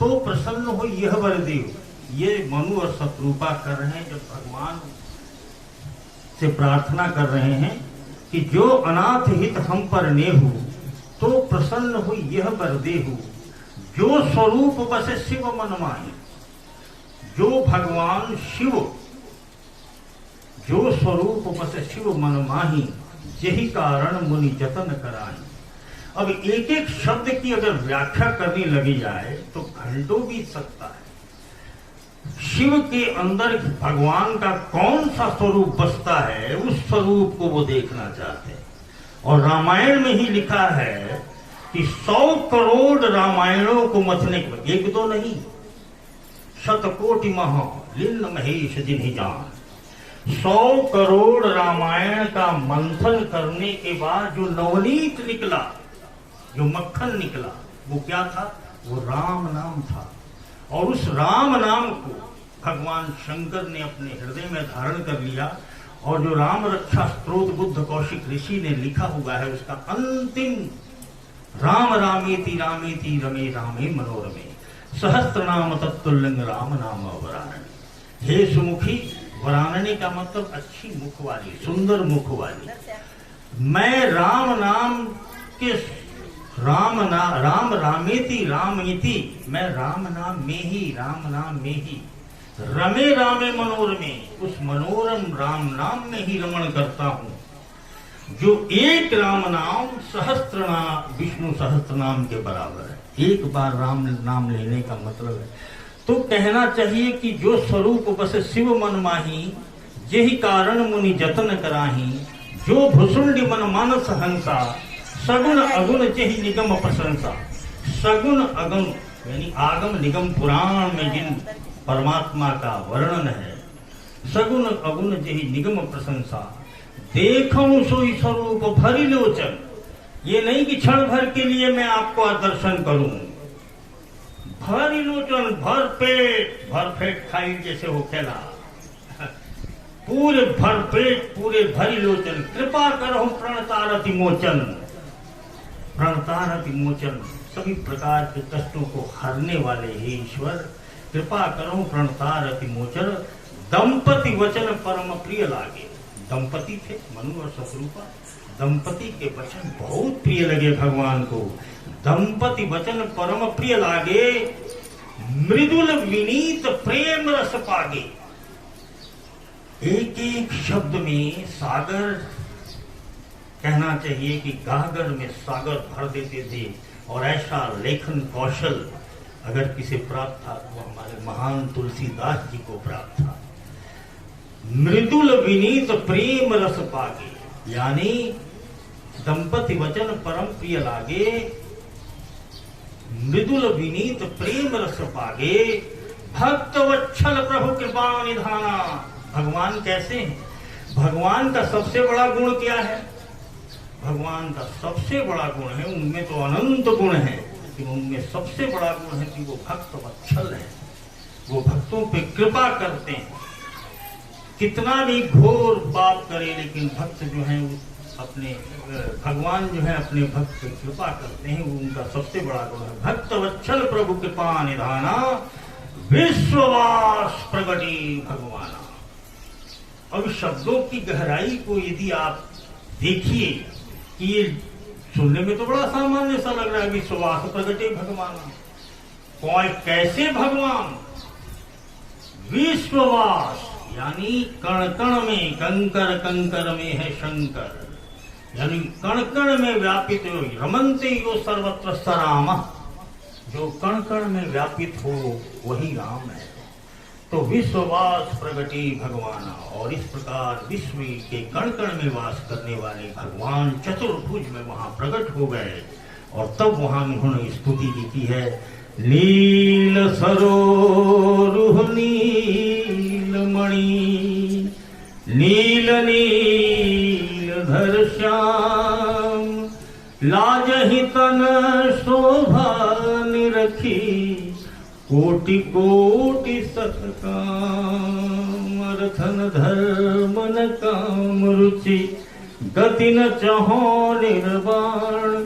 तो प्रसन्न हो यह वर देव। ये मनु और शत्रुपा कर रहे हैं, जब भगवान से प्रार्थना कर रहे हैं कि जो अनाथ हित हम पर नेहु, तो प्रसन्न हो यह वर देहु। जो स्वरूप बसे शिव मन माही, जो भगवान शिव, जो स्वरूप बसे शिव मन माही, यही कारण मुनि जतन कराई। अब एक एक शब्द की अगर व्याख्या करनी लगी जाए तो घंटों बीत सकता है। शिव के अंदर भगवान का कौन सा स्वरूप बसता है, उस स्वरूप को वो देखना चाहते हैं। और रामायण में ही लिखा है कि 100 करोड़ रामायणों को मथने के, एक दो नहीं, 100 कोटि महा लिन्न महेश जिन्हि जान। 100 करोड़ रामायण का मंथन करने के बाद जो नवनीत निकला, जो मक्खन निकला, वो क्या था? वो राम नाम था। और उस राम नाम को भगवान शंकर ने अपने हृदय में धारण कर लिया। और जो राम रक्षा स्तोत्र बुद्ध कौशिक ऋषि ने लिखा हुआ है, उसका अंतिम राम रामेति रामेति रमे रामे मनोरमे सहस्त्र नाम तत्तुल्यं राम नाम वरानने। हे सुमुखी, वरानने का मतलब अच्छी मुख वाली, सुंदर मुख वाली। मैं राम नाम के राम रामेति रामेति, मैं राम नाम में ही, राम नाम में ही रमे रामे मनोरमे, उस मनोरम राम नाम में ही रमण करता हूं। जो एक राम नाम सहस्त्र नाम, विष्णु सहस्त्र नाम के बराबर है। एक बार राम नाम लेने का मतलब है। तो कहना चाहिए कि जो स्वरूप बस शिव मन माही, यही कारण मुनि जतन कराही। जो भुसुंडी मन मानस हंसा, सगुण अगुण जहि निगम प्रशंसा। सगुण अगम यानी आगम निगम पुराण में जिन परमात्मा का वर्णन है, सगुण अगुण जहि निगम प्रशंसा। देखऊं सोई स्वरूप भरी लोचन। ये नहीं कि क्षण भर के लिए मैं आपको दर्शन करूं। भरी लोचन, भर पेट खाई जैसे हो खेला, पूरे भर पेट, पूरे भरी लोचन। कृपा करो प्रणतारति मोचन। प्रणतारति मोचन, सभी प्रकार के कष्टों को हरने वाले हे ईश्वर, कृपा करो प्रणतारति मोचन। दंपति वचन परम प्रिय लागे। दंपति थे मनु और शत्रुपा, दंपति के वचन बहुत प्रिय लगे भगवान को। दंपति वचन परम प्रिय लागे, मृदुल विनीत प्रेम रस पागे। एक एक शब्द में सागर, कहना चाहिए कि गागर में सागर भर देते थे। और ऐसा लेखन कौशल अगर किसे प्राप्त था तो हमारे महान तुलसीदास जी को प्राप्त था। मृदुल विनीत प्रेम रस पागे, यानी दंपति वचन परम प्रिय लागे, मृदुल विनीत प्रेम रस पागे। भक्त वत्सल प्रभु कृपा निधाना। भगवान कैसे हैं? भगवान का सबसे बड़ा गुण क्या है? भगवान का सबसे बड़ा गुण है, उनमें तो अनंत गुण है, लेकिन उनमें सबसे बड़ा गुण है कि वो भक्त वत्सल है। वो भक्तों पे कृपा करते हैं। कितना भी घोर पाप करे, लेकिन भक्त जो है अपने, भगवान जो है अपने भक्त पे कृपा करते हैं। वो उनका सबसे बड़ा गुण है। भक्त वत्सल प्रभु कृपा निधाना, विश्ववास प्रगति भगवाना। अब शब्दों की गहराई को यदि आप देखिए कि ये सुनने में तो बड़ा सामान्य सा लग रहा है, विश्वास प्रगटे भगवान। कौन, कैसे भगवान? विश्ववास यानी कण कण में, कंकर कंकर में है शंकर, यानी कण कण में व्यापित हो। रमन्ते यो सर्वत्र स राम। जो कण कण में व्यापित हो वही राम है। तो विश्ववास प्रगति भगवान। और इस प्रकार विश्व के कण कण में वास करने वाले भगवान चतुर्भुज में वहां प्रकट हो गए। और तब वहां उन्होंने स्तुति लिखी है, नील सरोरुह नील मणि, नील नील धर श्याम, लाजहि तन शोभा निरखी, कोटि कोटि सतकाम, अर्थन धर्म न काम रुचि, गति न चहो निर्वाण,